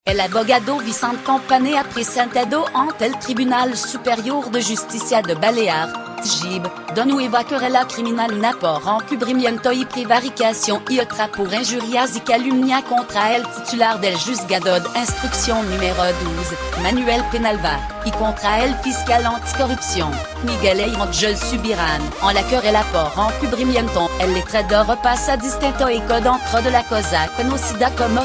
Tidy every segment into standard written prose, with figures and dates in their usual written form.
El abogado Vicente Campaner presentado ante el Tribunal Superior de Justicia de Baleares, TGIB, de nueva querella criminal por encubrimiento y prevaricación y otra por injurias y calumnia contra el titular del juzgado de instrucción número 12, Manuel Penalva, y contra el fiscal anticorrupción, Miguel Ángel Subirán, en la querella por encubrimiento. El letrado pasa distinto y dentro de la cosa conocida como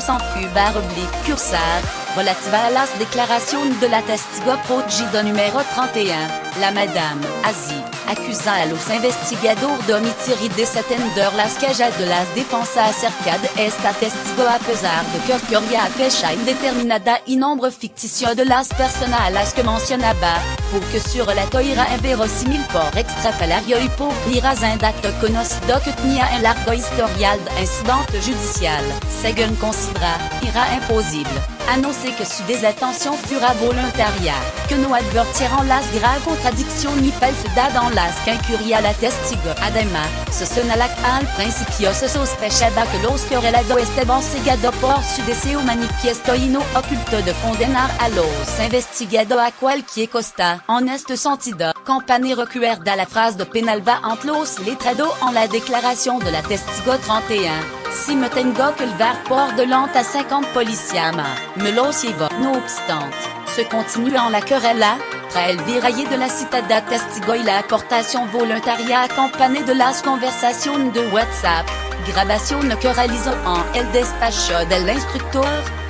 Cursar, relativa a las declaraciones de la testigo protegido número 31, la Madame Azi, acusa a los investigadores de omitir y desatender las quejas de las defensas acerca de esta testigo a pesar de que ocurría fecha indeterminada y nombre ficticio de las personas a las que mencionaba, porque su relato era inverosímil por extrafalario y por razón de acto conocido que tenía un largo historial de incidente judicial, según considera, era imposible. Annoncer que su desatención fuera voluntaria, que no advertieron las graves contradicciones ni falsedad en las que incurría la testigo. Además, se señala que al principio se sospechaba que los querelados estaban cegados por su deseo manifiesto y no oculto de condenar a los investigados a cualquier costa. En este sentido, Campaner recuerda la frase de Penalva entre los letrados en la declaración de la testigo 31. Si me tengo que levar por delante a 50 policiers, me los llevo. No obstante, se continue en la querella, tras el viraille de la citada testigo y la aportación voluntaria acompañée de las conversaciones de WhatsApp, grabación que realizó en el despacho del instructor,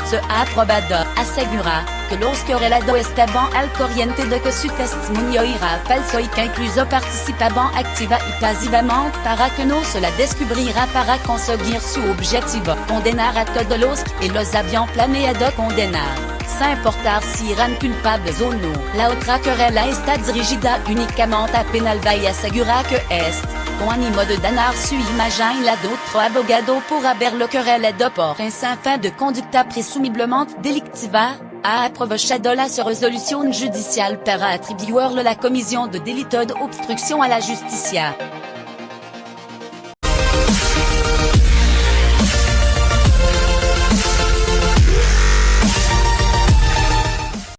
se ha probado, asegura, que los querelados estaban al corriente de que su testimonio era falso y que incluso participaban activa y pasivamente para que no se la descubriera para conseguir su objetivo, condenar a todos los que los habían planeado condenar, sin importar si eran culpables o no. La otra querella está dirigida únicamente a Penalva y asegura que con ánimo de dañar su imagen y la de otro abogado por haberlo querellado por un sin fin de conducta presumiblemente delictiva, ha aprovechado la resolución judicial para atribuirle la comisión de delito de obstrucción a la justicia.